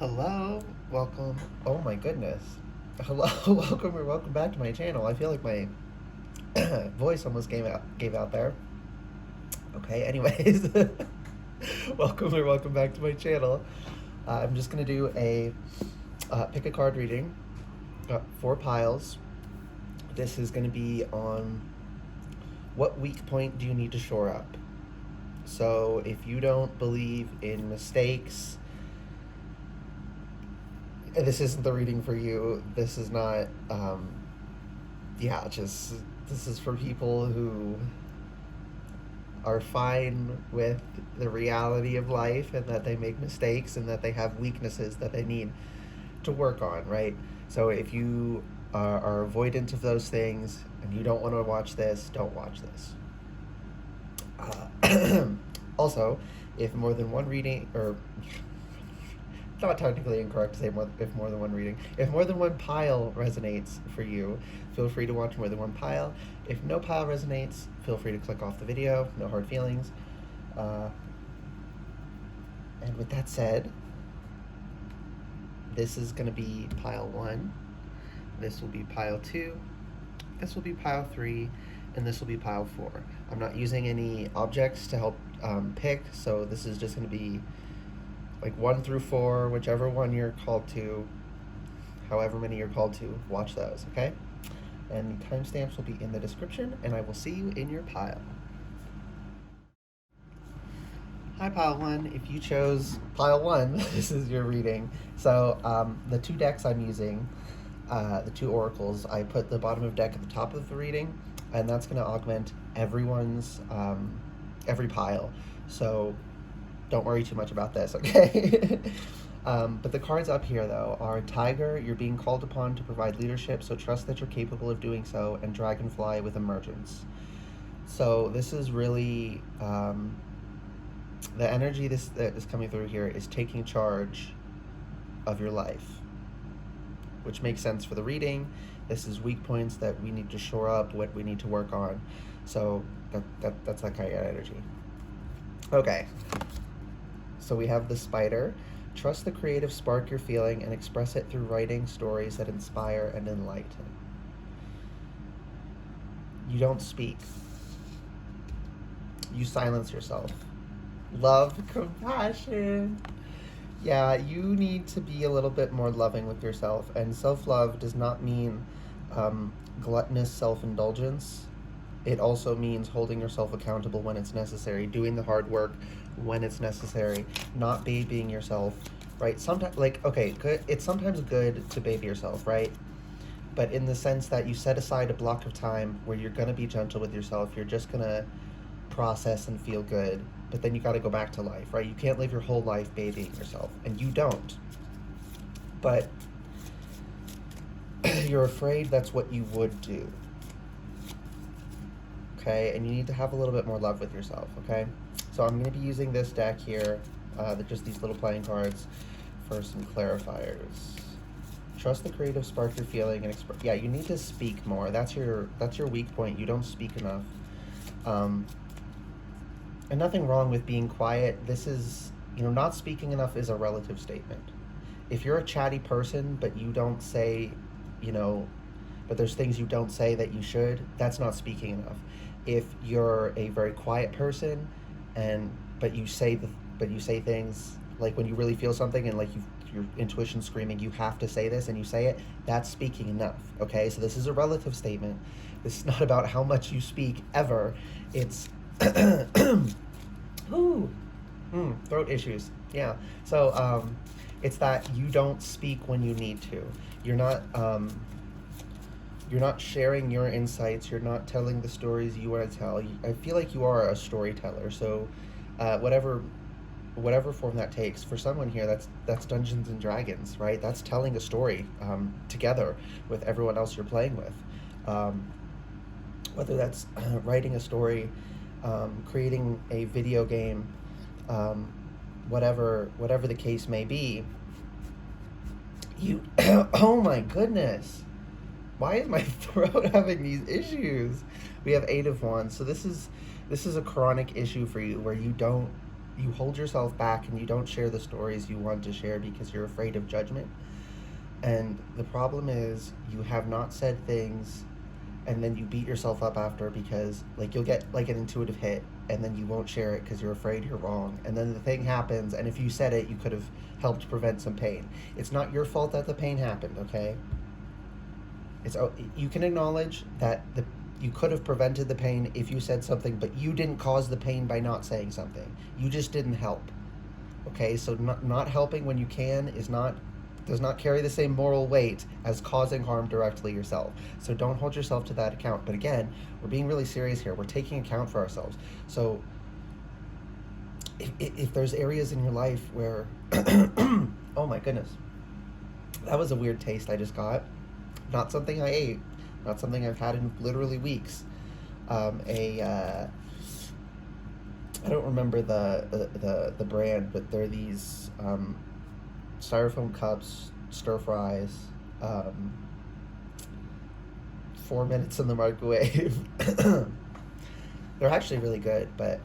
Hello, welcome. Oh my goodness. Hello, welcome back to my channel. I feel like my voice almost gave out there. Okay, anyways, welcome back to my channel. I'm just gonna do a pick a card reading, 4 piles. This is gonna be on what weak point do you need to shore up. So if you don't believe in mistakes, this isn't the reading for you. This is not, just this is for people who are fine with the reality of life and that they make mistakes and that they have weaknesses that they need to work on, right? So if you are avoidant of those things and you don't want to watch this, don't watch this. Also, if more than one reading, or not technically incorrect to say if more than one reading. If more than one pile resonates for you, feel free to watch more than one pile. If no pile resonates, feel free to click off the video. No hard feelings. And with that said, this is going to be pile 1. This will be pile 2. This will be pile 3. And this will be pile 4. I'm not using any objects to help pick, so this is just going to be like 1 through 4, whichever one you're called to, however many you're called to, watch those, okay? And the timestamps will be in the description, and I will see you in your pile. Hi, pile 1. If you chose pile 1, this is your reading. So the 2 decks I'm using, the 2 oracles, I put the bottom of deck at the top of the reading, and that's going to augment everyone's, every pile. So don't worry too much about this, okay? But the cards up here, though, are Tiger. You're being called upon to provide leadership, so trust that you're capable of doing so, and Dragonfly with emergence. So this is really, the energy that is coming through here is taking charge of your life, which makes sense for the reading. This is weak points that we need to shore up, what we need to work on. So that's that kind of energy. Okay. So we have the Spider. Trust the creative spark you're feeling and express it through writing stories that inspire and enlighten. You don't speak. You silence yourself. Love, compassion. Yeah, you need to be a little bit more loving with yourself. And self-love does not mean gluttonous self-indulgence. It also means holding yourself accountable when it's necessary, doing the hard work when it's necessary, not babying yourself, right? Sometimes, like, okay, good. It's sometimes good to baby yourself, right? But in the sense that you set aside a block of time where you're going to be gentle with yourself, you're just going to process and feel good, but then you got to go back to life, right? You can't live your whole life babying yourself, and you don't. But you're afraid that's what you would do. Okay, and you need to have a little bit more love with yourself, okay? So I'm going to be using this deck here, just these little playing cards, for some clarifiers. Trust the creative spark you're feeling and express. Yeah, you need to speak more. That's your weak point. You don't speak enough. And nothing wrong with being quiet. This is, not speaking enough is a relative statement. If you're a chatty person, but you don't say, but there's things you don't say that you should, that's not speaking enough. If you're a very quiet person but you say things like when you really feel something and like your intuition's screaming you have to say this and you say it, that's speaking enough, okay? So this is a relative statement. This is not about how much you speak ever. It's throat issues. Yeah. So it's that you don't speak when you need to. You're not sharing your insights. You're not telling the stories you want to tell. I feel like you are a storyteller. So whatever form that takes. For someone here, that's Dungeons and Dragons, right? That's telling a story together with everyone else you're playing with. Whether that's writing a story, creating a video game, whatever the case may be. Oh my goodness. Why is my throat having these issues? We have 8 of Wands. So this is a chronic issue for you where you don't you hold yourself back and you don't share the stories you want to share because you're afraid of judgment. And the problem is you have not said things and then you beat yourself up after because like you'll get like an intuitive hit and then you won't share it because you're afraid you're wrong, and then the thing happens, and if you said it you could have helped prevent some pain. It's not your fault that the pain happened, okay? It's you can acknowledge that you could have prevented the pain if you said something, but you didn't cause the pain by not saying something. You just didn't help. Okay, so not helping when you can does not carry the same moral weight as causing harm directly yourself. So don't hold yourself to that account. But again, we're being really serious here. We're taking account for ourselves. So if there's areas in your life where, oh my goodness, that was a weird taste I just got. Not something I ate. Not something I've had in literally weeks. I don't remember the brand, but they're these styrofoam cups, stir fries, 4 minutes in the microwave. They're actually really good, but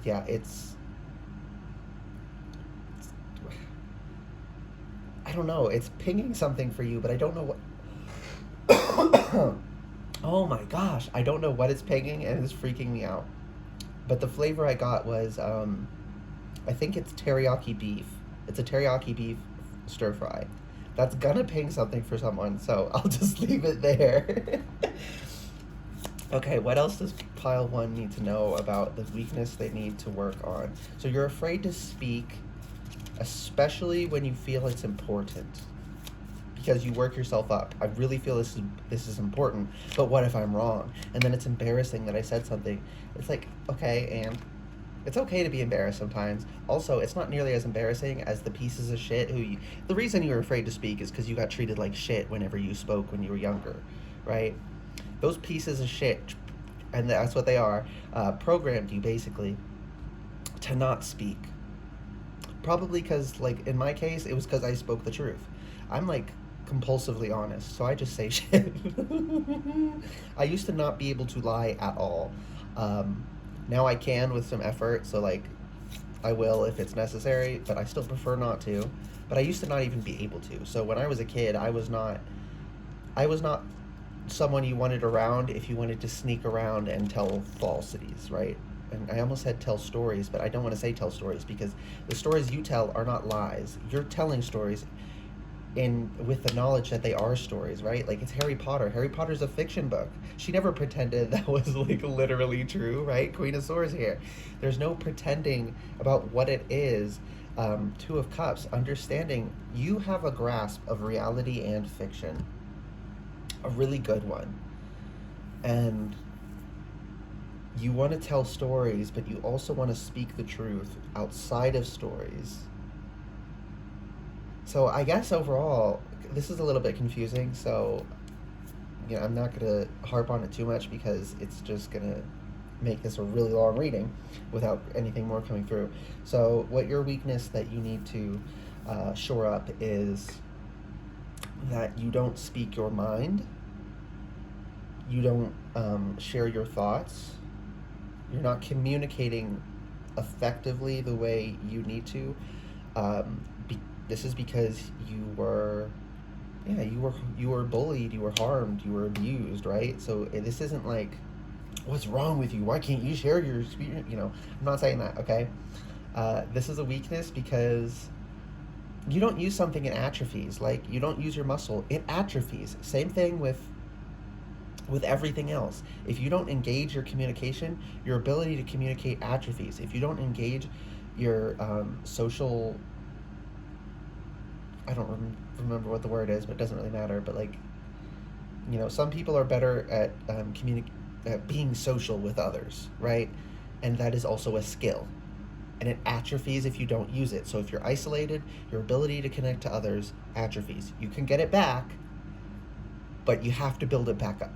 yeah, it's I don't know. It's pinging something for you, but I don't know what. Oh my gosh, I don't know what it's pinging, and it's freaking me out. But the flavor I got was, I think it's teriyaki beef. It's a teriyaki beef stir fry. That's gonna ping something for someone, so I'll just leave it there. Okay, what else does pile one need to know about the weakness they need to work on? So you're afraid to speak, especially when you feel it's important, because you work yourself up. I really feel this is important, but what if I'm wrong? And then it's embarrassing that I said something. It's like, okay, and it's okay to be embarrassed sometimes. Also, it's not nearly as embarrassing as the pieces of shit the reason you were afraid to speak is because you got treated like shit whenever you spoke when you were younger, right? Those pieces of shit, and that's what they are, programmed you basically to not speak. Probably because, like, in my case, it was because I spoke the truth. I'm, like, compulsively honest, so I just say shit. I used to not be able to lie at all. Now I can with some effort, so, like, I will if it's necessary, but I still prefer not to. But I used to not even be able to. So when I was a kid, I was not someone you wanted around if you wanted to sneak around and tell falsities, right? And I almost said tell stories, but I don't want to say tell stories because the stories you tell are not lies. You're telling stories with the knowledge that they are stories, right? Like, it's Harry Potter. Harry Potter's a fiction book. She never pretended that was, like, literally true, right? Queen of Swords here. There's no pretending about what it is. Two of Cups, understanding you have a grasp of reality and fiction. A really good one. And you want to tell stories, but you also want to speak the truth outside of stories. So I guess overall, this is a little bit confusing, so I'm not going to harp on it too much because it's just going to make this a really long reading without anything more coming through. So what your weakness that you need to shore up is that you don't speak your mind, you don't share your thoughts, you're not communicating effectively the way you need to. This is because you were bullied, you were harmed, you were abused, right? So this isn't like, what's wrong with you? Why can't you share your experience? I'm not saying that, okay? This is a weakness because you don't use something, it atrophies. Like, you don't use your muscle, it atrophies. Same thing with everything else. If you don't engage your communication, your ability to communicate atrophies. If you don't engage your social, I don't remember what the word is, but it doesn't really matter. But, like, some people are better at at being social with others, right? And that is also a skill. And it atrophies if you don't use it. So if you're isolated, your ability to connect to others atrophies. You can get it back, but you have to build it back up.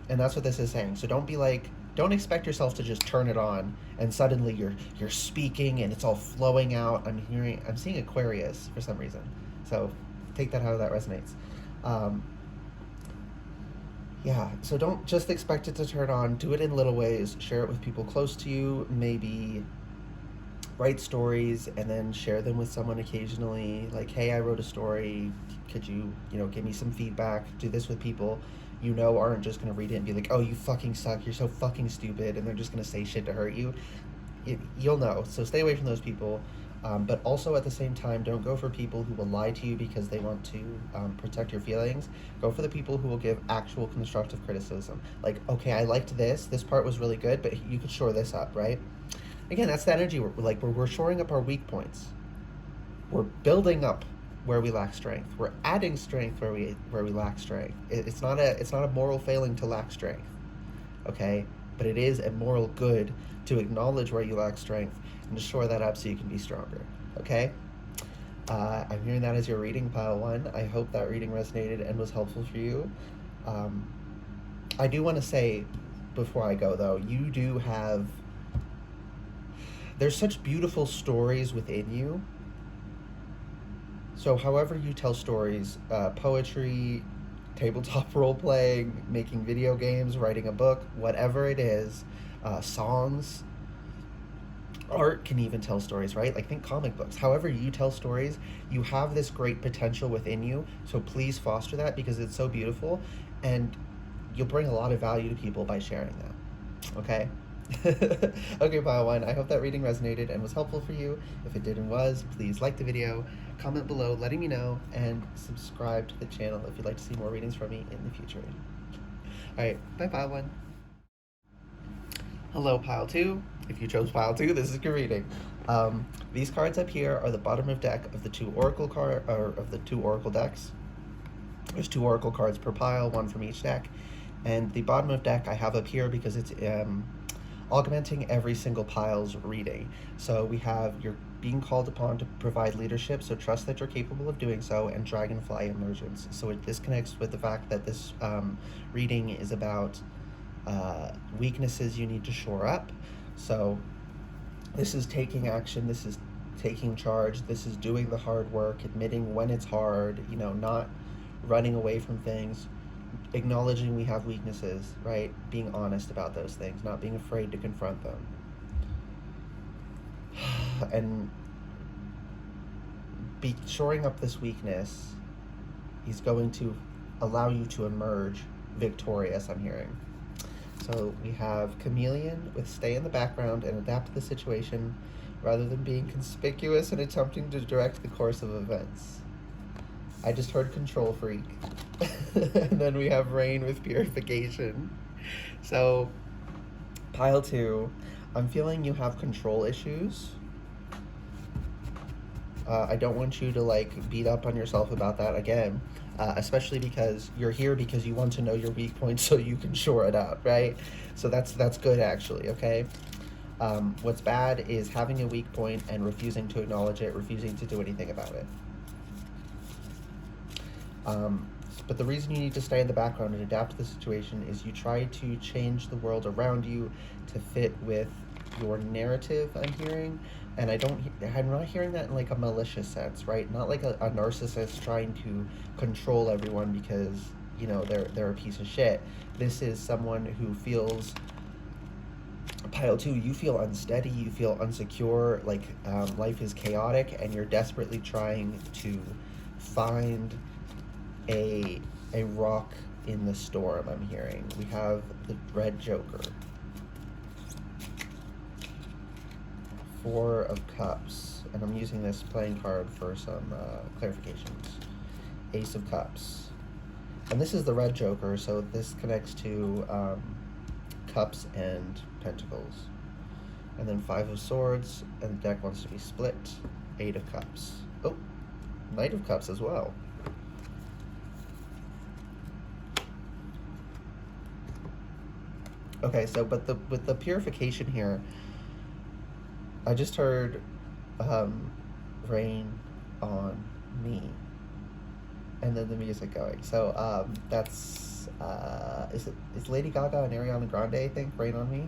And that's what this is saying. So don't expect yourself to just turn it on and suddenly you're speaking and it's all flowing out. I'm seeing Aquarius for some reason. So take that how that resonates. Yeah, so don't just expect it to turn on. Do it in little ways. Share it with people close to you. Maybe write stories and then share them with someone occasionally. Like, hey, I wrote a story. Could you, give me some feedback? Do this with people aren't just going to read it and be like, oh, you fucking suck. You're so fucking stupid. And they're just going to say shit to hurt you. You'll know. So stay away from those people. But also at the same time, don't go for people who will lie to you because they want to protect your feelings. Go for the people who will give actual constructive criticism. Like, okay, I liked this. This part was really good, but you could shore this up, right? Again, that's the energy. We're shoring up our weak points. We're building up where we lack strength. We're adding strength where we lack strength. It's not a moral failing to lack strength, okay? But it is a moral good to acknowledge where you lack strength and to shore that up so you can be stronger, okay? I'm hearing that as your reading, pile one. I hope that reading resonated and was helpful for you. I do want to say before I go, though, there's such beautiful stories within you. So however you tell stories, poetry, tabletop role playing, making video games, writing a book, whatever it is, songs, art can even tell stories, right? Like, think comic books. However you tell stories, you have this great potential within you. So please foster that because it's so beautiful, and you'll bring a lot of value to people by sharing that. Okay? Okay, pile one. I hope that reading resonated and was helpful for you. If it did and was, please like the video, comment below letting me know, and subscribe to the channel if you'd like to see more readings from me in the future. Alright, bye, pile one. Hello, pile two. If you chose pile two, this is your reading. These cards up here are the bottom of deck of the two oracle decks. There's 2 oracle cards per pile, 1 from each deck. And the bottom of deck I have up here because it's augmenting every single pile's reading. So we have you're being called upon to provide leadership, so trust that you're capable of doing so, and dragonfly emergence. So this connects with the fact that this reading is about weaknesses you need to shore up. So this is taking action, this is taking charge, this is doing the hard work, admitting when it's hard, not running away from things, acknowledging we have weaknesses, right? Being honest about those things, not being afraid to confront them. And shoring up this weakness, he's going to allow you to emerge victorious, I'm hearing. So we have Chameleon with stay in the background and adapt to the situation rather than being conspicuous and attempting to direct the course of events. I just heard control freak. And then we have rain with purification. So pile two, I'm feeling you have control issues. I don't want you to beat up on yourself about that again, especially because you're here because you want to know your weak points so you can shore it up, right? So that's good actually, okay? What's bad is having a weak point and refusing to acknowledge it, refusing to do anything about it. But the reason you need to stay in the background and adapt to the situation is you try to change the world around you to fit with your narrative, I'm hearing. And I'm not hearing that in a malicious sense, right? Not like a narcissist trying to control everyone because, they're a piece of shit. This is someone who feels, pile two, you feel unsteady, you feel insecure, life is chaotic, and you're desperately trying to find a rock in the storm, I'm hearing. We have the red Joker. 4 of Cups, and I'm using this playing card for some clarifications. Ace of Cups. And this is the red Joker, so this connects to Cups and Pentacles. And then 5 of Swords, and the deck wants to be split. 8 of Cups. Oh, Knight of Cups as well. Okay, so with the purification here, I just heard rain on me, and then the music going. So that's is Lady Gaga and Ariana Grande, I think, Rain on Me.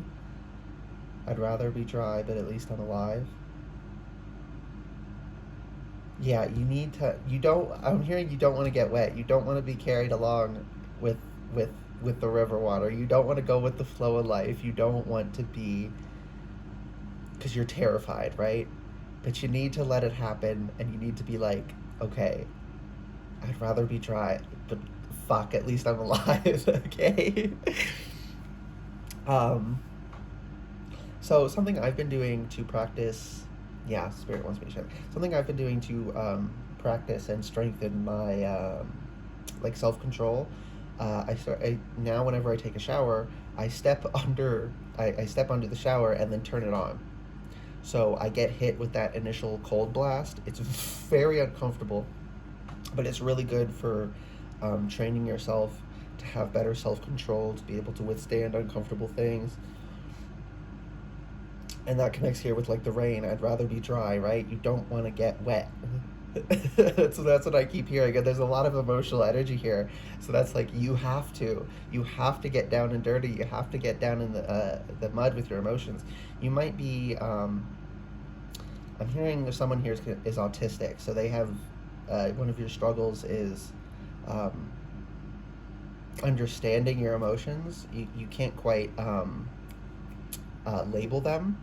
I'd rather be dry, but at least I'm alive. Yeah, I'm hearing you don't want to get wet. You don't want to be carried along with with the river water. You don't want to go with the flow of life. You don't want to be, because you're terrified, right? But you need to let it happen, and you need to be like, okay, I'd rather be dry, but fuck, at least I'm alive, okay? um, so something I've been doing to practice, yeah, Spirit wants me to share. Something I've been doing to practice and strengthen my like self control. Now whenever I take a shower, I step I step under the shower and then turn it on. So I get hit with that initial cold blast. It's very uncomfortable, but it's really good for training yourself to have better self control, to be able to withstand uncomfortable things. And that connects here with like the rain. I'd rather be dry, right? You don't want to get wet. So that's what I keep hearing. And there's a lot of emotional energy here. So that's like you have to get down and dirty. You have to get down in the mud with your emotions. You might be. I'm hearing someone here is autistic, so they have one of your struggles is understanding your emotions. You can't quite label them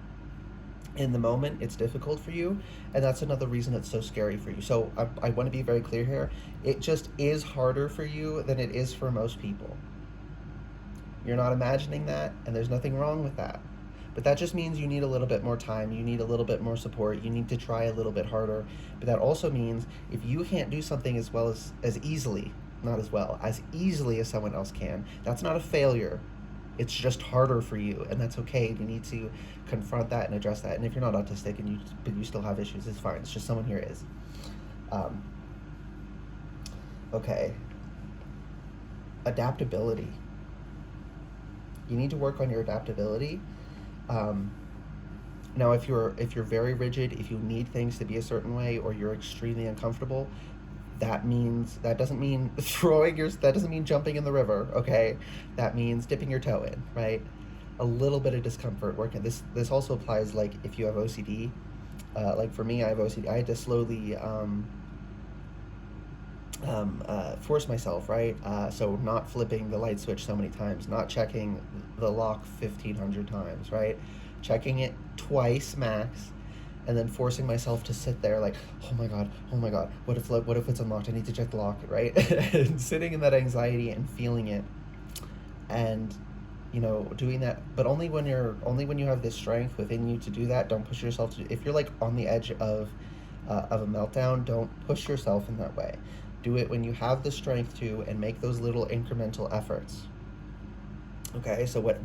in the moment. It's difficult for you, and that's another reason it's so scary for you. So I want to be very clear here. It just is harder for you than it is for most people. You're not imagining that, and there's nothing wrong with that. But that just means you need a little bit more time, you need a little bit more support, you need to try a little bit harder. But that also means if you can't do something as easily, not as well, as easily as someone else can, that's not a failure. It's just harder for you, and that's okay. You need to confront that and address that. And if you're not autistic but you still have issues, it's fine. It's just someone here is. Okay. Adaptability. You need to work on your adaptability. Now, if you're very rigid, if you need things to be a certain way, or you're extremely uncomfortable, that doesn't mean that doesn't mean jumping in the river, okay? That means dipping your toe in, right? A little bit of discomfort working. This also applies like if you have OCD. Like for me, I have OCD. I had to slowly force myself, right? So not flipping the light switch so many times, not checking the lock 1,500 times, right? Checking it twice max, and then forcing myself to sit there like, oh my god, what if it's unlocked? I need to check the lock, right? And sitting in that anxiety and feeling it, and doing that, but only when you have this strength within you to do that. Don't push yourself if you're like on the edge of a meltdown, don't push yourself in that way. Do it when you have the strength to, and make those little incremental efforts. Okay, so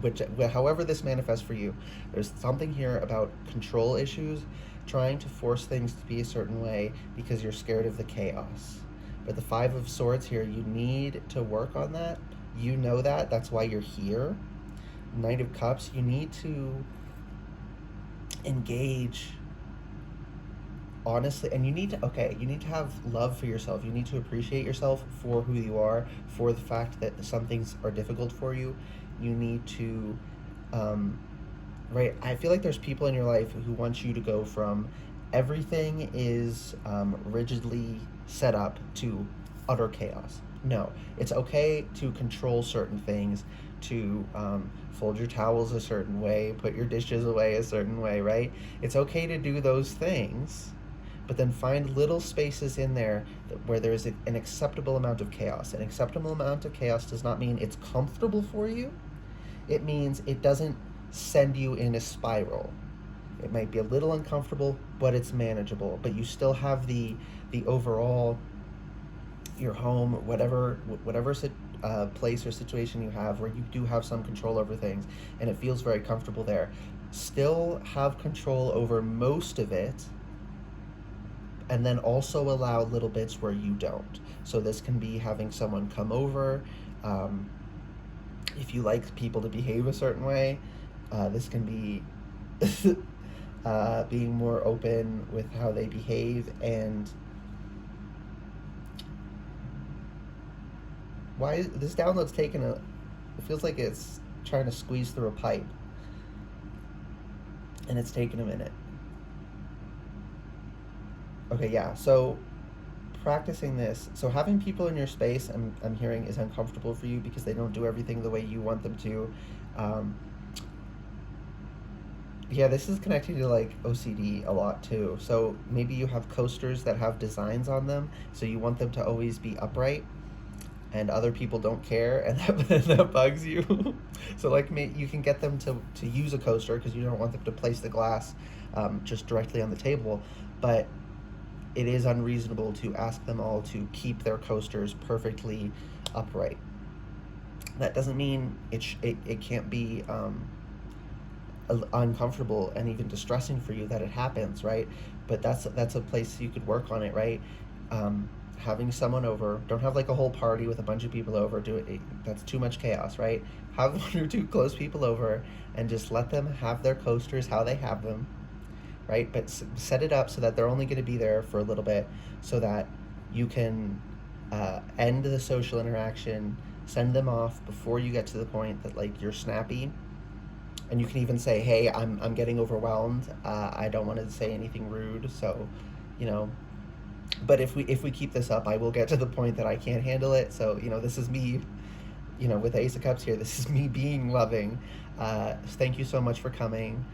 however this manifests for you, there's something here about control issues, trying to force things to be a certain way because you're scared of the chaos. But the Five of Swords here, you need to work on that. You know that. That's why you're here. Knight of Cups, you need to engage honestly, and you need to have love for yourself. You need to appreciate yourself for who you are, for the fact that some things are difficult for you. You need to right, I feel like there's people in your life who want you to go from everything is rigidly set up to utter chaos. No, it's okay to control certain things, to fold your towels a certain way, put your dishes away a certain way, right? It's okay to do those things, but then find little spaces in there where there's an acceptable amount of chaos. An acceptable amount of chaos does not mean it's comfortable for you. It means it doesn't send you in a spiral. It might be a little uncomfortable, but it's manageable. But you still have the overall, your home, whatever place or situation you have where you do have some control over things, and it feels very comfortable there. Still have control over most of it, and then also allow little bits where you don't. So this can be having someone come over. If you like people to behave a certain way, this can be being more open with how they behave. And why this download's taking it feels like it's trying to squeeze through a pipe, and it's taking a minute. Okay, yeah, so practicing this, so having people in your space, I'm hearing, is uncomfortable for you because they don't do everything the way you want them to. Um, yeah, this is connecting to like OCD a lot too. So maybe you have coasters that have designs on them, so you want them to always be upright, and other people don't care, and that bugs you. So like you can get them to use a coaster because you don't want them to place the glass just directly on the table, but it is unreasonable to ask them all to keep their coasters perfectly upright. That doesn't mean it can't be uncomfortable and even distressing for you that it happens, right? But that's a place you could work on it, right? Having someone over, don't have like a whole party with a bunch of people over. Do it. That's too much chaos, right? Have one or two close people over and just let them have their coasters how they have them, right? But set it up so that they're only going to be there for a little bit, so that you can end the social interaction, send them off before you get to the point that like you're snappy. And you can even say, hey, I'm getting overwhelmed, I don't want to say anything rude, so you know, but if we keep this up, I will get to the point that I can't handle it. So this is me, with the Ace of Cups here, this is me being loving. Thank you so much for coming.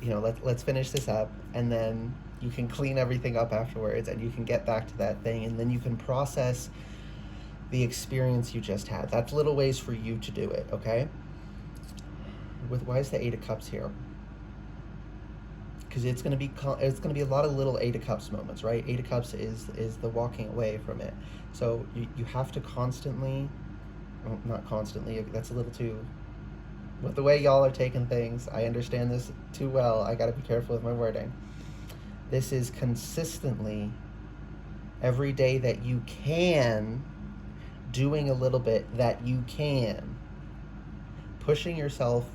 Let's finish this up, and then you can clean everything up afterwards, and you can get back to that thing, and then you can process the experience you just had. That's little ways for you to do it, okay? Why is the Eight of Cups here? Because it's gonna be a lot of little Eight of Cups moments, right? Eight of Cups is the walking away from it. So you have to constantly, well, not constantly. That's a little too. With the way y'all are taking things, I understand this too well. I gotta be careful with my wording. This is consistently, every day that you can, doing a little bit that you can, pushing yourself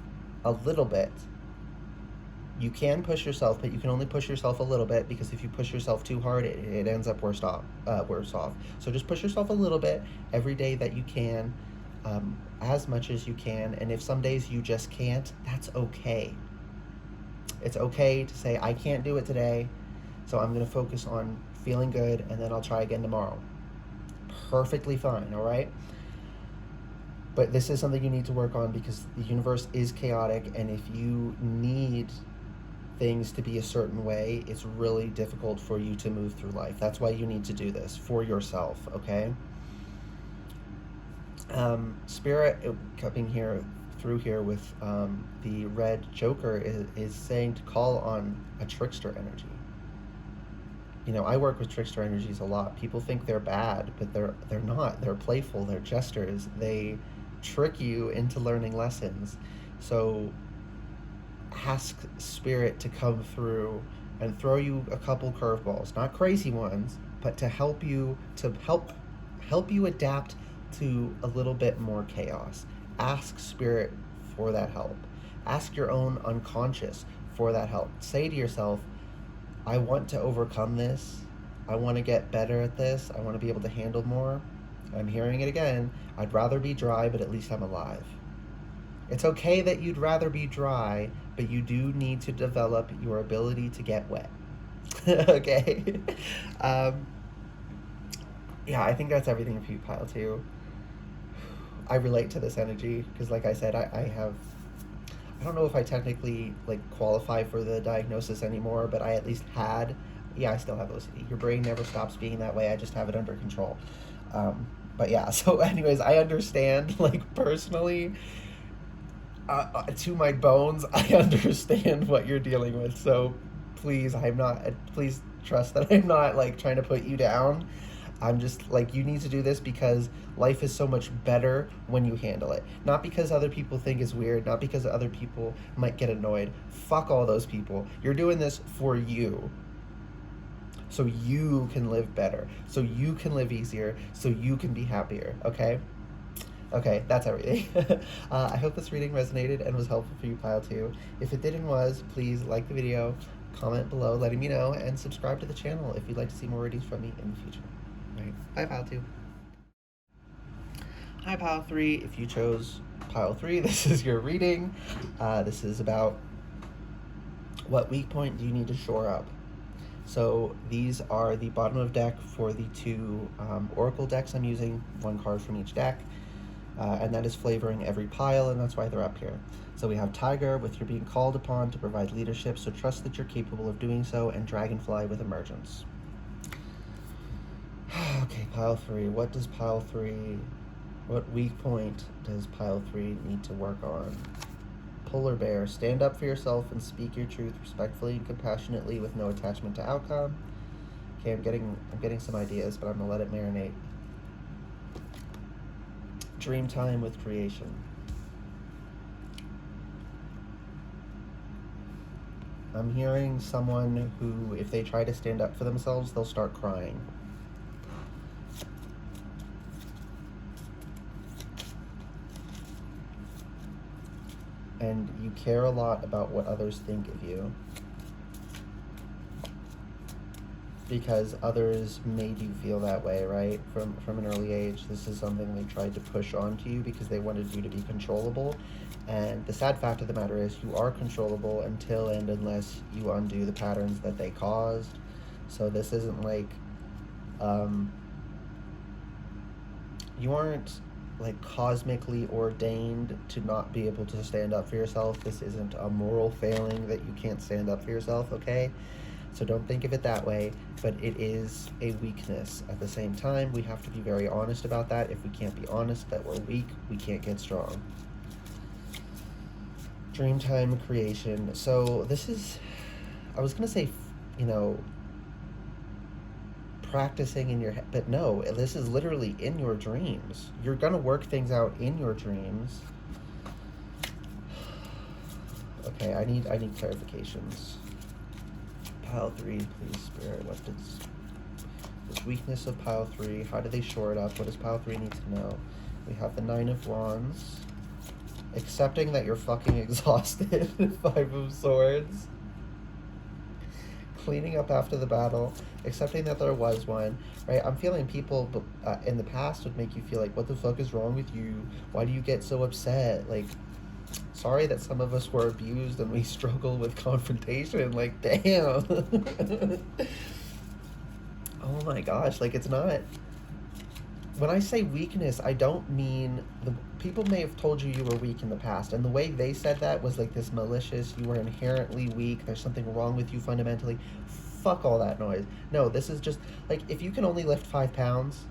a little bit. You can push yourself, but you can only push yourself a little bit, because if you push yourself too hard, it ends up worse off. So just push yourself a little bit every day that you can, as much as you can. And if some days you just can't, that's okay. It's okay to say, I can't do it today, so I'm going to focus on feeling good, and then I'll try again tomorrow. Perfectly fine, all right? But this is something you need to work on, because the universe is chaotic, and if you need things to be a certain way, it's really difficult for you to move through life. That's why you need to do this for yourself, okay? Spirit coming through here with the red Joker is saying to call on a trickster energy. I work with trickster energies a lot. People think they're bad, but they're not. They're playful. They're jesters. They trick you into learning lessons. So ask Spirit to come through and throw you a couple curveballs, not crazy ones, but to help you adapt to a little bit more chaos. Ask Spirit for that help. Ask your own unconscious for that help. Say to yourself, I want to overcome this. I want to get better at this. I want to be able to handle more. I'm hearing it again. I'd rather be dry, but at least I'm alive. It's okay that you'd rather be dry, but you do need to develop your ability to get wet. Okay? Yeah, I think that's everything for you, Pile 2. I relate to this energy because, like I said, I don't know if I technically qualify for the diagnosis anymore, but I at least had. Yeah, I still have OCD. Your brain never stops being that way. I just have it under control. But yeah, so anyways, I understand, personally, to my bones, I understand what you're dealing with. So please trust that I'm not trying to put you down. I'm just you need to do this because life is so much better when you handle it. Not because other people think it's weird, not because other people might get annoyed. Fuck all those people. You're doing this for you. So you can live better. So you can live easier. So you can be happier. Okay? Okay, that's everything. I hope this reading resonated and was helpful for you, Pile 2. If it did and was, please like the video, comment below letting me know, and subscribe to the channel if you'd like to see more readings from me in the future. Right. Bye, Pile 2. Hi, Pile 3. If you chose Pile 3, this is your reading. This is about what weak point do you need to shore up. So these are the bottom of deck for the two oracle decks I'm using, one card from each deck, and that is flavoring every pile, and that's why they're up here. So we have Tiger with you're being called upon to provide leadership, so trust that you're capable of doing so, and Dragonfly with emergence. Okay, pile 3. What does pile 3, what weak point does pile 3 need to work on? Polar Bear, stand up for yourself and speak your truth respectfully and compassionately with no attachment to outcome. Okay, I'm getting some ideas, but I'm gonna let it marinate. Dream time with creation. I'm hearing someone who, if they try to stand up for themselves, they'll start crying. And you care a lot about what others think of you, because others made you feel that way, right? From an early age, this is something they tried to push onto you because they wanted you to be controllable. And the sad fact of the matter is you are controllable until and unless you undo the patterns that they caused. So this isn't like, you aren't like cosmically ordained to not be able to stand up for yourself. This isn't a moral failing that you can't stand up for yourself, okay? So don't think of it that way, but it is a weakness. At the same time, we have to be very honest about that. If we can't be honest that we're weak, we can't get strong. Dreamtime creation. So this is, I was gonna say, you know, practicing in your head, but no, this is literally in your dreams. You're gonna work things out in your dreams. Okay, I need clarifications. Pile 3, please, Spirit. What does this weakness of pile 3? How do they shore it up? What does pile 3 need to know? We have the 9 of Wands. Accepting that you're fucking exhausted. 5 of Swords. Cleaning up after the battle. Accepting that there was one, right? I'm feeling people in the past would make you feel like, what the fuck is wrong with you? Why do you get so upset? Like, sorry that some of us were abused and we struggle with confrontation. Like, damn. Oh my gosh, like, it's not, when I say weakness, I don't mean, people may have told you were weak in the past, and the way they said that was like this malicious, you were inherently weak, there's something wrong with you fundamentally. Fuck all that noise. No, this is just, like, if you can only lift 5 pounds,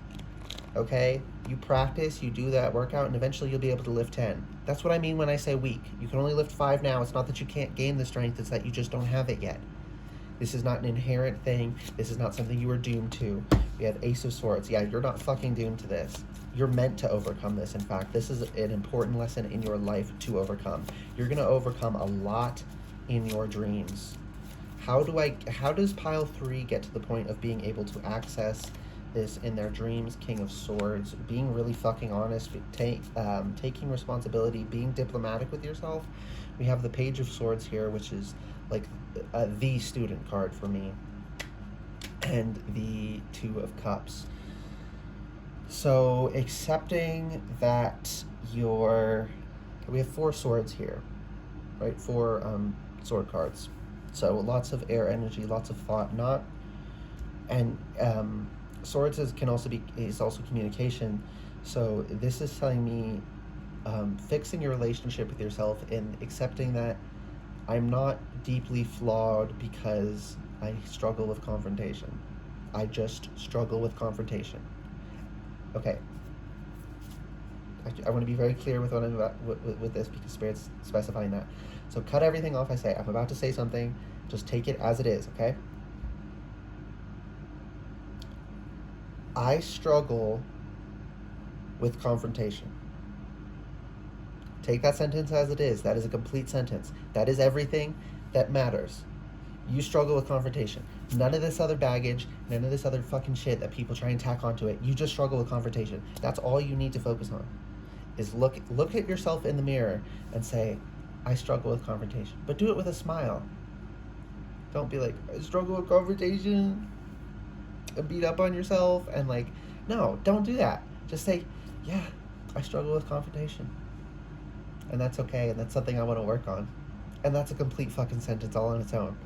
okay, you practice, you do that workout, and eventually you'll be able to lift 10. That's what I mean when I say weak. You can only lift 5 now. It's not that you can't gain the strength, it's that you just don't have it yet. This is not an inherent thing. This is not something you are doomed to. We have Ace of Swords. Yeah, you're not fucking doomed to this. You're meant to overcome this. In fact, this is an important lesson in your life to overcome. You're going to overcome a lot in your dreams. How does pile 3 get to the point of being able to access this in their dreams? King of Swords, being really fucking honest, taking responsibility, being diplomatic with yourself. We have the Page of Swords here, which is like the student card for me, and the 2 of Cups. So accepting that we have 4 swords here, right? 4 sword cards. So lots of air energy, lots of thought, and swords is also communication. So this is telling me fixing your relationship with yourself and accepting that I'm not deeply flawed because I struggle with confrontation. I just struggle with confrontation. Okay. I want to be very clear with what I'm about with this, because Spirit's specifying that. So cut everything off I say. I'm about to say something. Just take it as it is, okay? I struggle with confrontation. Take that sentence as it is. That is a complete sentence. That is everything that matters. You struggle with confrontation. None of this other baggage, none of this other fucking shit that people try and tack onto it. You just struggle with confrontation. That's all you need to focus on. Is look at yourself in the mirror and say, I struggle with confrontation. But do it with a smile. Don't be like, I struggle with confrontation, and beat up on yourself, and like, no, don't do that. Just say, yeah, I struggle with confrontation. And that's okay, and that's something I want to work on. And that's a complete fucking sentence all on its own.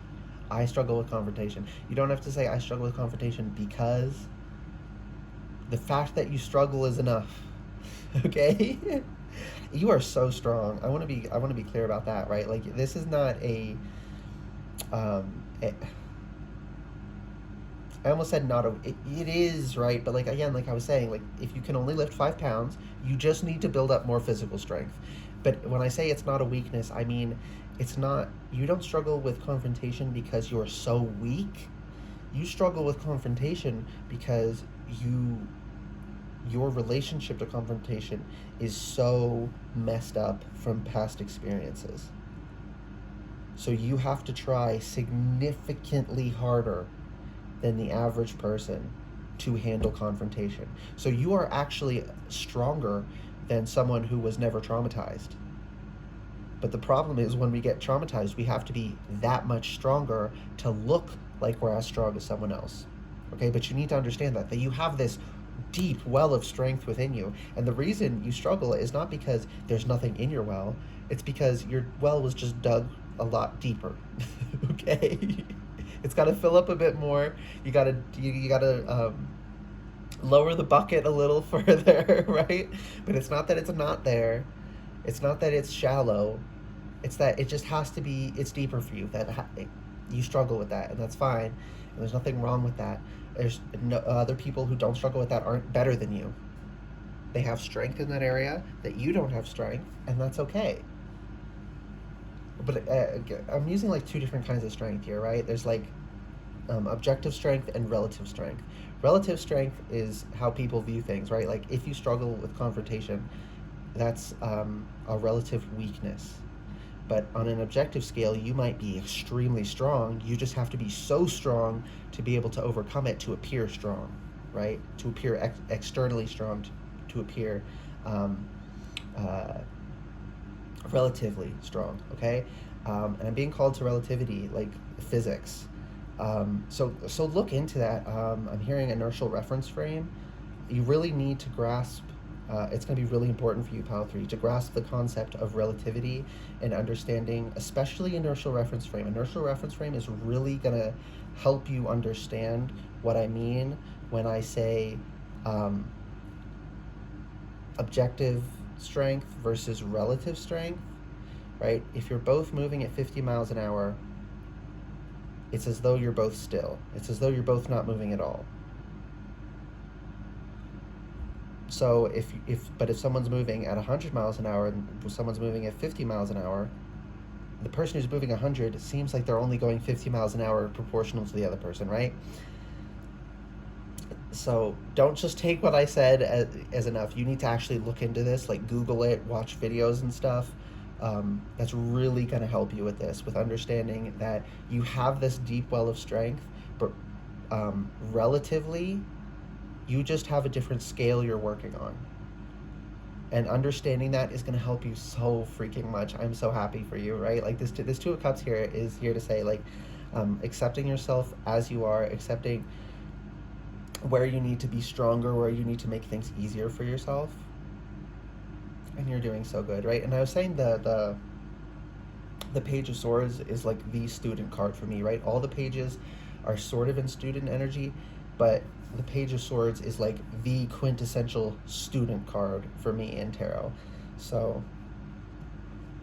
I struggle with confrontation. You don't have to say I struggle with confrontation, because the fact that you struggle is enough. Okay? You are so strong. I want to be clear about that, right? Like, this is not a I almost said not a. It is, right, but like, again, like I was saying, like, if you can only lift 5 pounds, you just need to build up more physical strength. But when I say it's not a weakness, I mean it's not. You don't struggle with confrontation because you're so weak. You struggle with confrontation because your relationship to confrontation is so messed up from past experiences. So you have to try significantly harder than the average person to handle confrontation. So you are actually stronger than someone who was never traumatized. But the problem is, when we get traumatized, we have to be that much stronger to look like we're as strong as someone else. Okay, but you need to understand that you have this deep well of strength within you. And the reason you struggle is not because there's nothing in your well, it's because your well was just dug a lot deeper. Okay? It's got to fill up a bit more. You gotta lower the bucket a little further, right? But it's not that it's not there. It's not that it's shallow. It's that it just has to be. It's deeper for you. You struggle with that, and that's fine. And there's nothing wrong with that. There's no other people who don't struggle with that aren't better than you. They have strength in that area that you don't have strength, and that's okay. But I'm using like two different kinds of strength here, right? There's like objective strength and relative strength. Relative strength is how people view things, right? Like, if you struggle with confrontation, that's a relative weakness. But on an objective scale, you might be extremely strong. You just have to be so strong to be able to overcome it, to appear strong, right? To appear externally strong, to appear relatively strong, okay? And I'm being called to relativity, like physics. So look into that. I'm hearing inertial reference frame. You really need to grasp. It's going to be really important for you, Pile 3, to grasp the concept of relativity and understanding, especially inertial reference frame. Inertial reference frame is really going to help you understand what I mean when I say objective strength versus relative strength, right? If you're both moving at 50 miles an hour, it's as though you're both still. It's as though you're both not moving at all. So if someone's moving at 100 miles an hour and someone's moving at 50 miles an hour, the person who's moving 100 seems like they're only going 50 miles an hour proportional to the other person, right? So don't just take what I said as enough. You need to actually look into this, like Google it, watch videos and stuff. That's really going to help you with this, with understanding that you have this deep well of strength, but relatively, you just have a different scale you're working on. And understanding that is going to help you so freaking much. I'm so happy for you, right? Like, this Two of Cups here is here to say, like, accepting yourself as you are, accepting where you need to be stronger, where you need to make things easier for yourself. And you're doing so good, right? And I was saying the Page of Swords is like the student card for me, right? All the pages are sort of in student energy, but the Page of Swords is like the quintessential student card for me in tarot. So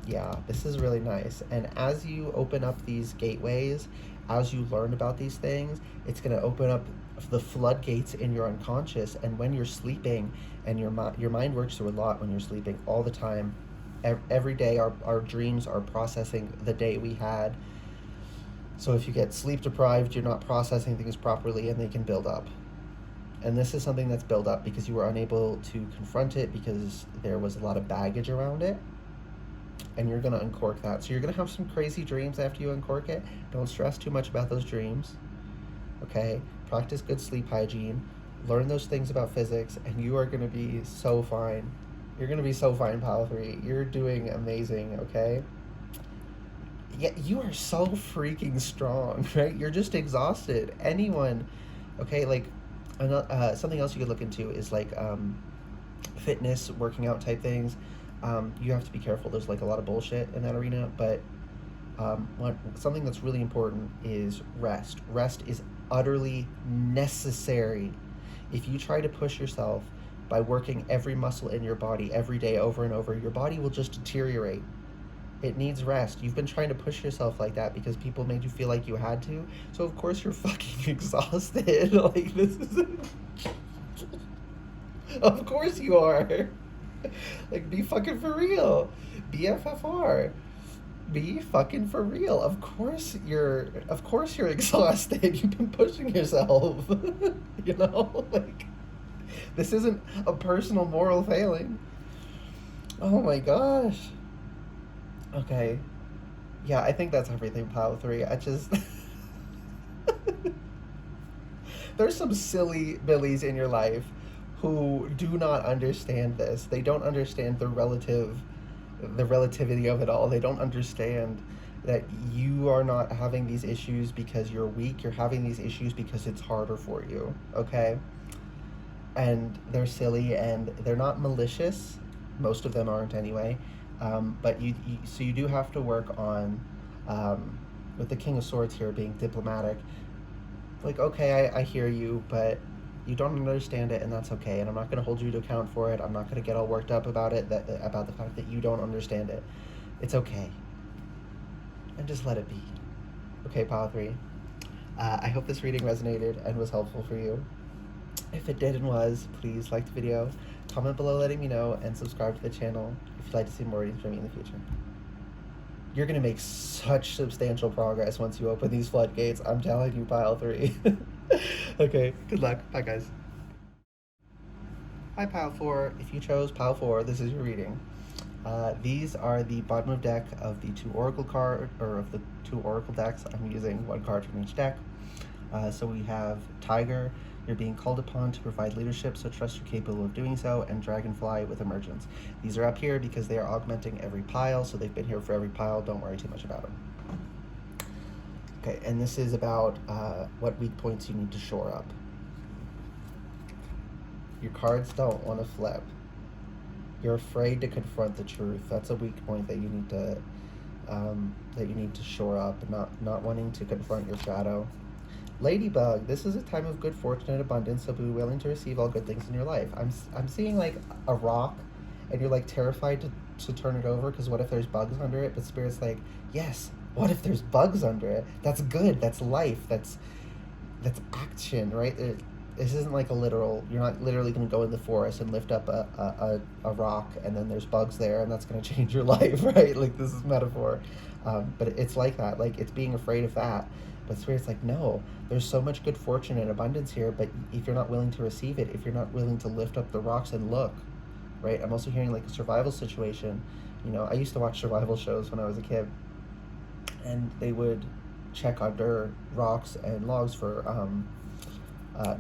yeah, this is really nice. And as you open up these gateways, as you learn about these things, it's going to open up the floodgates in your unconscious. And when you're sleeping, and your mind works through a lot when you're sleeping all the time, every day our dreams are processing the day we had. So if you get sleep deprived, you're not processing things properly, and they can build up. And this is something that's built up because you were unable to confront it, because there was a lot of baggage around it. And you're going to uncork that. So you're going to have some crazy dreams after you uncork it. Don't stress too much about those dreams. Okay? Practice good sleep hygiene. Learn those things about physics, and you are going to be so fine. You're going to be so fine, Pile 3. You're doing amazing, okay? Yeah, you are so freaking strong, right? You're just exhausted. Anyone, okay, like, something else you could look into is like fitness, working out type things. You have to be careful. There's like a lot of bullshit in that arena, but Something that's really important is rest. Rest is utterly necessary. If you try to push yourself by working every muscle in your body every day over and over, your body will just deteriorate. It needs rest. You've been trying to push yourself like that because people made you feel like you had to. So of course you're fucking exhausted. Like this is Of course you are. Like be fucking for real. BFFR. Be fucking for real. Of course you're exhausted. You've been pushing yourself. You know? Like this isn't a personal moral failing. Oh my gosh. Okay. Yeah, I think that's everything, Pile 3. I just. There's some silly Billies in your life who do not understand this. They don't understand the relativity of it all. They don't understand that you are not having these issues because you're weak. You're having these issues because it's harder for you, okay? And they're silly and they're not malicious. Most of them aren't anyway. But so you do have to work on, with the King of Swords here being diplomatic. Like, okay, I hear you, but you don't understand it, and that's okay. And I'm not going to hold you to account for it. I'm not going to get all worked up about it, about the fact that you don't understand it. It's okay. And just let it be. Okay, Pile 3. I hope this reading resonated and was helpful for you. If it did and was, please like the video, comment below letting me know, and subscribe to the channel if you'd like to see more readings from me in the future. You're going to make such substantial progress once you open these floodgates. I'm telling you, Pile 3. Okay, good luck. Bye, guys. Hi, Pile 4. If you chose Pile 4, this is your reading. These are the bottom of deck of the two oracle decks. I'm using one card from each deck. So we have Tiger. You're being called upon to provide leadership, so trust you're capable of doing so, and Dragonfly with Emergence. These are up here because they are augmenting every pile, so they've been here for every pile. Don't worry too much about them. Okay, and this is about what weak points you need to shore up. Your cards don't want to flip. You're afraid to confront the truth. That's a weak point that you need to shore up. Not wanting to confront your shadow. Ladybug, this is a time of good fortune and abundance, so be willing to receive all good things in your life. I'm seeing like a rock, and you're like terrified to turn it over because what if there's bugs under it? But Spirit's like, yes, what if there's bugs under it? That's good. That's life. That's action, right? This isn't like a literal. You're not literally going to go in the forest and lift up a rock, and then there's bugs there, and that's going to change your life, right? Like this is metaphor, but it's like that. Like it's being afraid of that. But Spirit's like, no, there's so much good fortune and abundance here, but if you're not willing to receive it, if you're not willing to lift up the rocks and look, right? I'm also hearing like a survival situation. You know, I used to watch survival shows when I was a kid, and they would check under rocks and logs for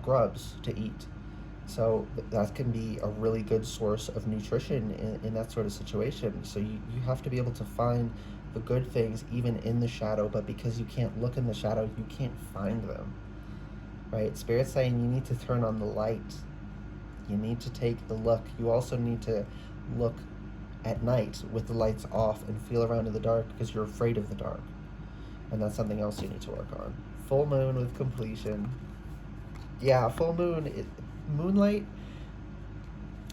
grubs to eat. So that can be a really good source of nutrition in that sort of situation. So you have to be able to find the good things even in the shadow, but because you can't look in the shadow, you can't find them, right? Spirit's saying you need to turn on the light. You need to take the look. You also need to look at night with the lights off and feel around in the dark because you're afraid of the dark. And that's something else you need to work on. Full moon with completion. Yeah, full moon, moonlight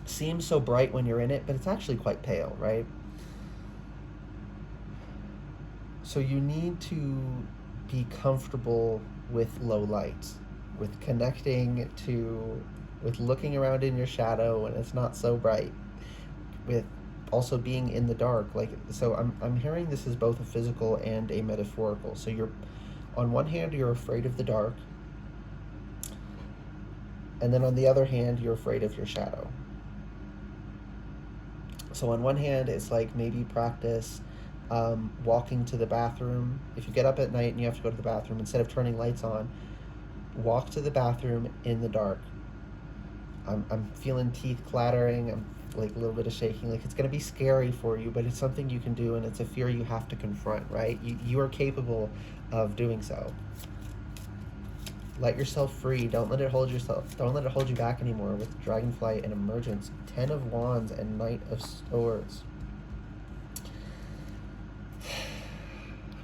seems so bright when you're in it, but it's actually quite pale, right? So you need to be comfortable with low light, with connecting to, with looking around in your shadow when it's not so bright, with also being in the dark. Like, so I'm hearing this is both a physical and a metaphorical. So you're, on one hand, you're afraid of the dark, and then on the other hand, you're afraid of your shadow. So on one hand, it's like maybe practice walking to the bathroom. If you get up at night and you have to go to the bathroom, instead of turning lights on, walk to the bathroom in the dark. I'm feeling teeth clattering. I'm like a little bit of shaking. Like it's going to be scary for you, but it's something you can do, and it's a fear you have to confront, right? You are capable of doing so. Let yourself free. Don't let it hold you back anymore with Dragonfly and Emergence. 10 of Wands and Knight of Swords.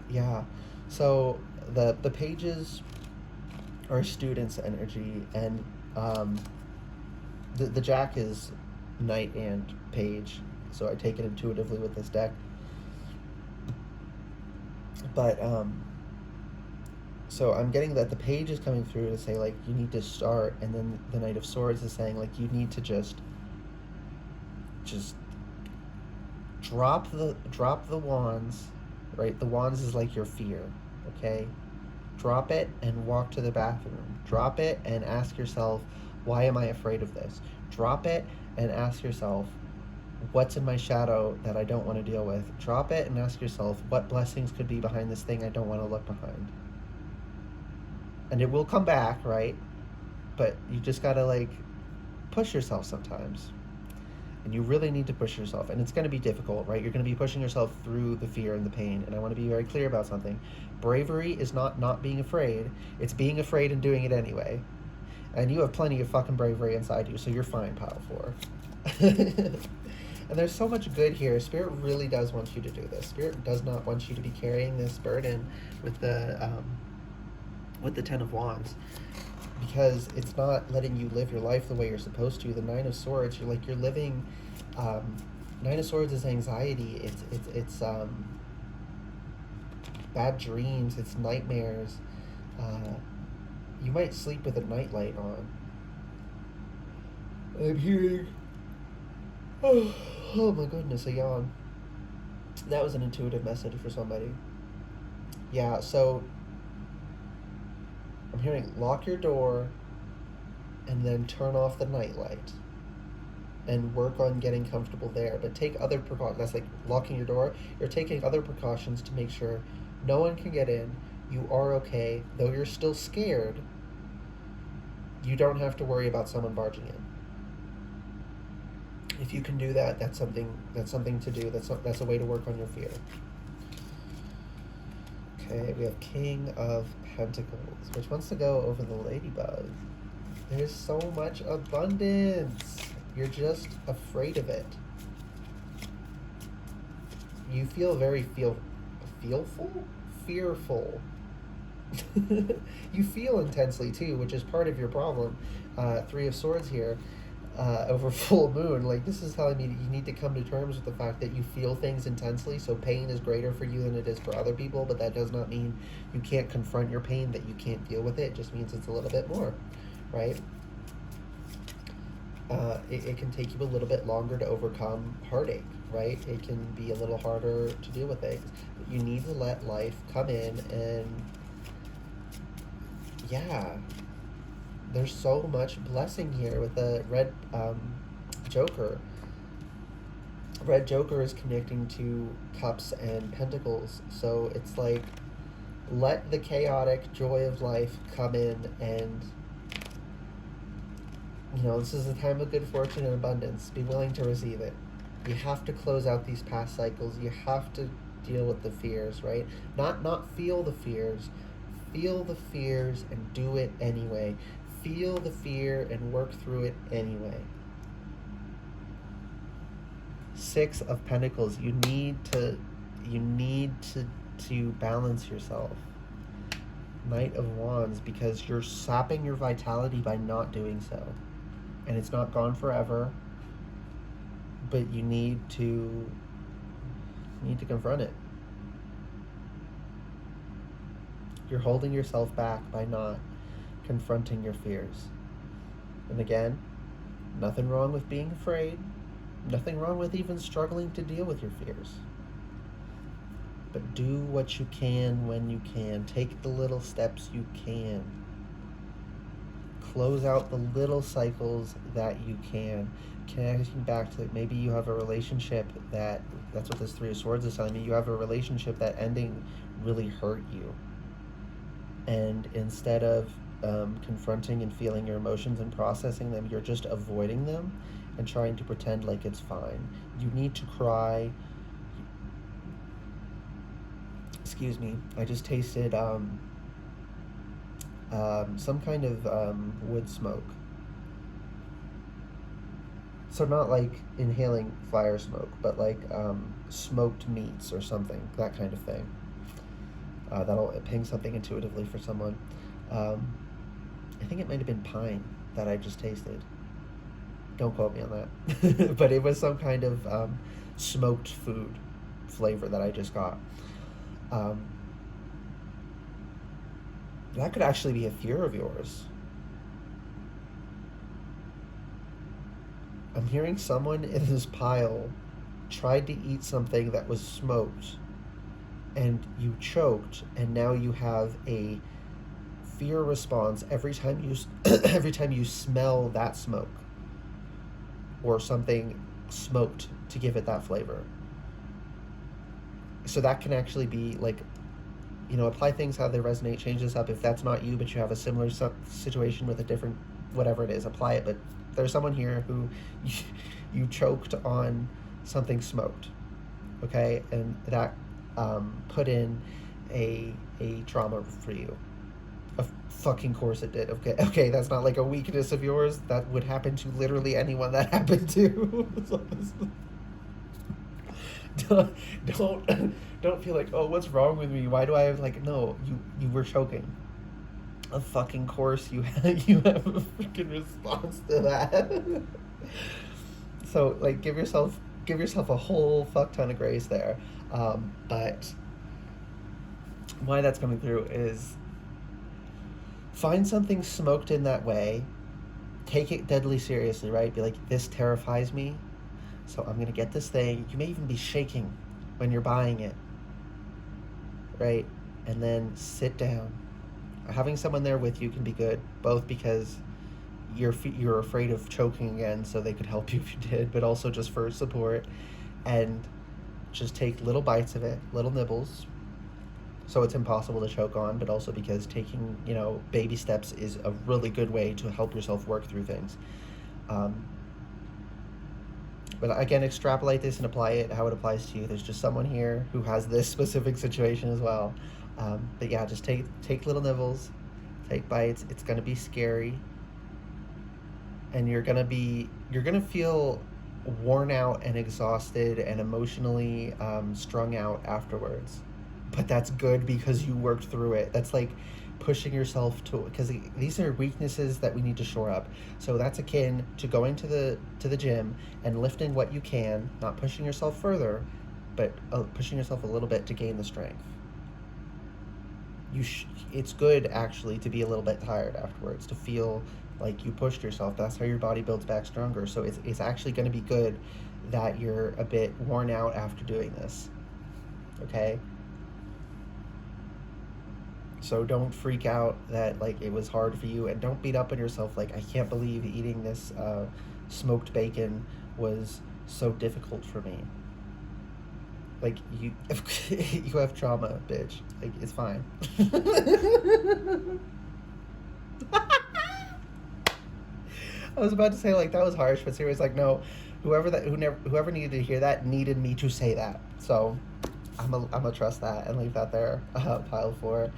Yeah. So the pages are student's energy, and um, the jack is knight and page. So I take it intuitively with this deck. But so I'm getting that the page is coming through to say like you need to start, and then the Knight of Swords is saying like you need to just drop the wands, right? The wands is like your fear, okay? Drop it and walk to the bathroom. Drop it and ask yourself, why am I afraid of this? Drop it and ask yourself, what's in my shadow that I don't want to deal with? Drop it and ask yourself, what blessings could be behind this thing I don't want to look behind? And it will come back, right? But you just gotta like push yourself sometimes. And you really need to push yourself. And it's gonna be difficult, right? You're gonna be pushing yourself through the fear and the pain. And I wanna be very clear about something. Bravery is not being afraid, it's being afraid and doing it anyway. And you have plenty of fucking bravery inside you, so you're fine, Pile 4. And there's so much good here. Spirit really does want you to do this. Spirit does not want you to be carrying this burden with the Ten of Wands, because it's not letting you live your life the way you're supposed to. The Nine of Swords, you're living. Nine of Swords is anxiety. It's bad dreams. It's nightmares. You might sleep with a nightlight on. I'm hearing. Oh my goodness, a yawn. That was an intuitive message for somebody. Yeah, so I'm hearing lock your door and then turn off the nightlight and work on getting comfortable there. But take other precautions. That's like locking your door. You're taking other precautions to make sure no one can get in. You are okay. Though you're still scared, you don't have to worry about someone barging in. If you can do that, that's something to do. That's a way to work on your fear. Okay, we have King of Pentacles, which wants to go over the Ladybug. There's so much abundance. You're just afraid of it. You feel very fearful. You feel intensely too, which is part of your problem. Three of Swords here. Over full moon, like this is telling me that you need to come to terms with the fact that you feel things intensely. So pain is greater for you than it is for other people, but that does not mean you can't confront your pain, that you can't deal with it. It just means it's a little bit more, right? It can take you a little bit longer to overcome heartache, right? It can be a little harder to deal with things. But you need to let life come in, and yeah, there's so much blessing here with the red Joker. Red Joker is connecting to Cups and Pentacles, so it's like, let the chaotic joy of life come in, and this is a time of good fortune and abundance. Be willing to receive it. You have to close out these past cycles. You have to deal with the fears, right? Not feel the fears. Feel the fears and do it anyway. Feel the fear and work through it anyway. Six of Pentacles. You need to balance yourself. Knight of Wands, because you're sapping your vitality by not doing so. And it's not gone forever, but you need to confront it. You're holding yourself back by not confronting your fears. And again, nothing wrong with being afraid. Nothing wrong with even struggling to deal with your fears. But do what you can when you can. Take the little steps you can. Close out the little cycles that you can. Connecting back to, maybe you have a relationship that's what this Three of Swords is telling me. You have a relationship that ending really hurt you. And instead of confronting and feeling your emotions and processing them, you're just avoiding them and trying to pretend like it's fine. You need to cry. Excuse me, I just tasted some kind of wood smoke. So not like inhaling fire smoke, but like smoked meats or something, that kind of thing. That'll ping something intuitively for someone. I think it might have been pine that I just tasted. Don't quote me on that. But it was some kind of smoked food flavor that I just got. Um, that could actually be a fear of yours. I'm hearing someone in this pile tried to eat something that was smoked and you choked, and now you have a fear response every time you every time you smell that smoke or something smoked to give it that flavor. So that can actually be like, apply things how they resonate, change this up. If that's not you, but you have a similar situation with a different whatever it is, apply it. But there's someone here who you choked on something smoked, okay, and that put in a trauma for you. Of fucking course it did. Okay, that's not like a weakness of yours. That would happen to literally anyone that happened to. Don't feel like, oh, what's wrong with me? Why do I have no? You were choking. Of fucking course you have a freaking response to that. So give yourself a whole fuck ton of grace there. But why that's coming through is find something smoked in that way, take it deadly seriously, right? Be like, this terrifies me, so I'm gonna get this thing. You may even be shaking when you're buying it, right? And then sit down. Having someone there with you can be good, both because you're afraid of choking again, so they could help you if you did, but also just for support. And just take little bites of it, little nibbles, so it's impossible to choke on, but also because taking, baby steps is a really good way to help yourself work through things. But again, extrapolate this and apply it how it applies to you. There's just someone here who has this specific situation as well. But yeah, just take little nibbles, take bites. It's gonna be scary, and you're gonna feel worn out and exhausted and emotionally strung out afterwards. But that's good because you worked through it. That's like pushing yourself because these are weaknesses that we need to shore up. So that's akin to going to the gym and lifting what you can, not pushing yourself further, but pushing yourself a little bit to gain the strength. It's good actually to be a little bit tired afterwards, to feel like you pushed yourself. That's how your body builds back stronger. So it's actually going to be good that you're a bit worn out after doing this. Okay? So don't freak out that it was hard for you, and don't beat up on yourself I can't believe eating this smoked bacon was so difficult for me. You you have trauma, bitch. It's fine. I was about to say that was harsh, but seriously, no. Whoever needed to hear that needed me to say that. So I'm gonna trust that and leave that there. Pile 4.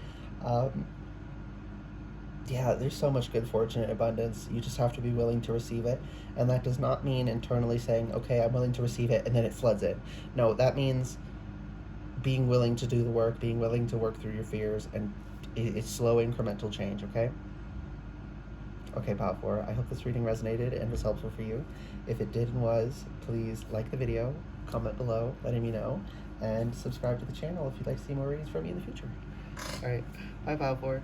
Yeah, there's so much good fortune and abundance. You just have to be willing to receive it. And that does not mean internally saying, okay, I'm willing to receive it, and then it floods in. No, that means being willing to do the work, being willing to work through your fears, and it's slow incremental change, okay? Okay, Pile 4, I hope this reading resonated and was helpful for you. If it did and was, please like the video, comment below, letting me know, and subscribe to the channel if you'd like to see more readings from me in the future. Alright, bye, Pile 4.